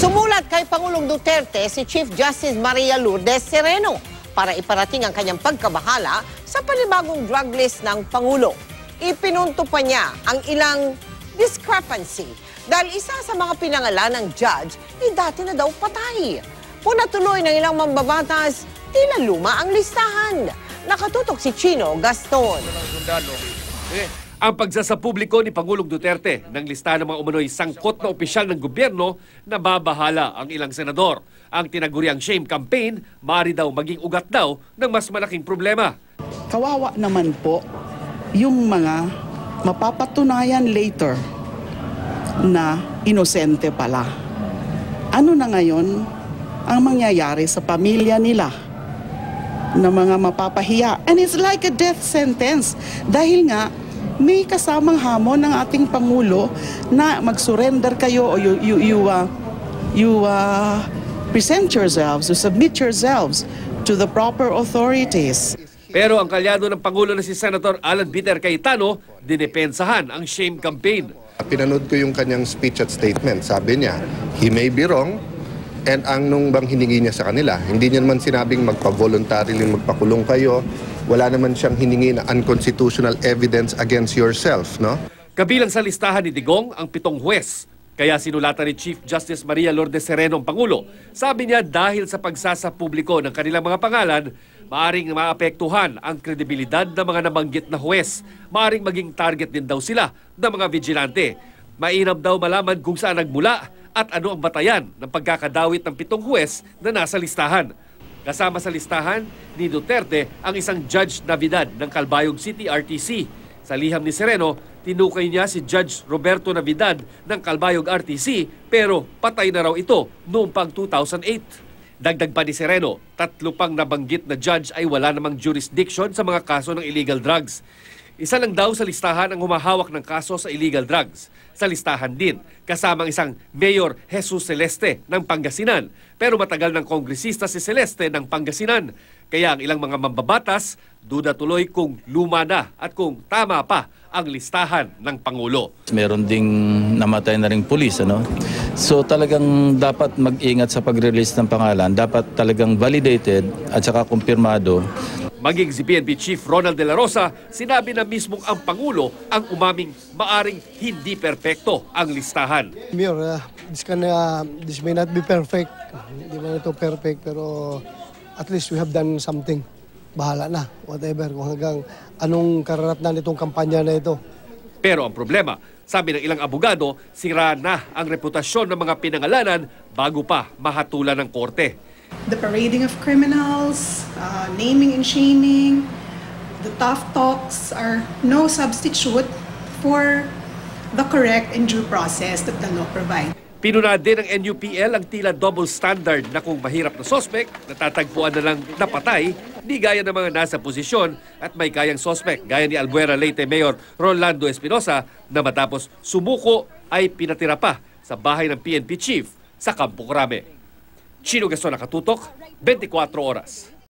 Sumulat kay Pangulong Duterte si Chief Justice Maria Lourdes Sereno para iparating ang kanyang pagkabahala sa panibagong drug list ng Pangulo. Ipinunto pa niya ang ilang discrepancy dahil isa sa mga pinangalan ng judge dati na daw patay. Punatuloy ng ilang mambabatas, tila luma ang listahan. Nakatutok si Chino Gaston. Ang pagsasapubliko ni Pangulong Duterte ng listahan ng mga umano'y sangkot na opisyal ng gobyerno na babahala ang ilang senador. Ang tinaguriang shame campaign, maaari daw maging ugat daw ng mas malaking problema. Kawawa naman po yung mga mapapatunayan later na inosente pala. Ano na ngayon ang mangyayari sa pamilya nila na mga mapapahiya? And it's like a death sentence dahil nga may kasamang hamon ng ating Pangulo na mag-surrender kayo o you present yourselves, you submit yourselves to the proper authorities. Pero ang kalyado ng Pangulo na si Senator Alan Peter Cayetano, dinepensahan ang shame campaign. Pinanood ko yung kanyang speech at statement. Sabi niya, he may be wrong, and ang nung bang hiningi niya sa kanila, hindi niya naman sinabing magpa-voluntarily magpakulong kayo. Wala naman siyang hiningi na unconstitutional evidence against yourself, no? Kabilang sa listahan ni Digong ang 7 huwes. Kaya sinulatan ni Chief Justice Maria Lourdes Sereno ang Pangulo. Sabi niya dahil sa pagsasapubliko ng kanilang mga pangalan, maaring maapektuhan ang kredibilidad ng mga nabanggit na huwes. Maaring maging target din daw sila ng mga vigilante. Mainam daw malaman kung saan nagmula at ano ang batayan ng pagkakadawit ng 7 huwes na nasa listahan. Kasama sa listahan ni Duterte ang isang Judge Navidad ng Calbayog City RTC. Sa liham ni Sereno, tinukay niya si Judge Roberto Navidad ng Calbayog RTC pero patay na raw ito noong pang 2008. Dagdag pa ni Sereno, 3 pang nabanggit na judge ay wala namang jurisdiction sa mga kaso ng illegal drugs. Isa lang daw sa listahan ang humahawak ng kaso sa illegal drugs. Sa listahan din, kasamang isang Mayor Jesus Celeste ng Pangasinan. Pero matagal ng kongresista si Celeste ng Pangasinan. Kaya ang ilang mga mambabatas, duda tuloy kung luma na at kung tama pa ang listahan ng Pangulo. Meron ding namatay na ring pulis, ano? So talagang dapat mag-ingat sa pag-release ng pangalan. Dapat talagang validated at saka kumpirmado. Maging si PNP Chief Ronald De La Rosa, sinabi na mismong ang Pangulo ang umaming maaring hindi perpekto ang listahan. Mayor, this may not be perfect. Hindi man ito perfect, pero at least we have done something. Bahala na, whatever, kung hanggang anong karapatan nitong kampanya na ito. Pero ang problema, sabi ng ilang abogado, sira na ang reputasyon ng mga pinangalanan bago pa mahatulan ng korte. The parading of criminals, naming and shaming, the tough talks are no substitute for the correct and due process that the law provides. Pinuna din ng NUPL ang tila double standard na kung mahirap na sospek, natatagpuan na lang napatay, di gaya ng mga nasa posisyon at may kayang sospek gaya ni Albuera Leyte Mayor Rolando Espinosa na matapos sumuko ay pinatira pa sa bahay ng PNP Chief sa Campo Crame. Chino Gaston, Nakatutok, 24 Oras.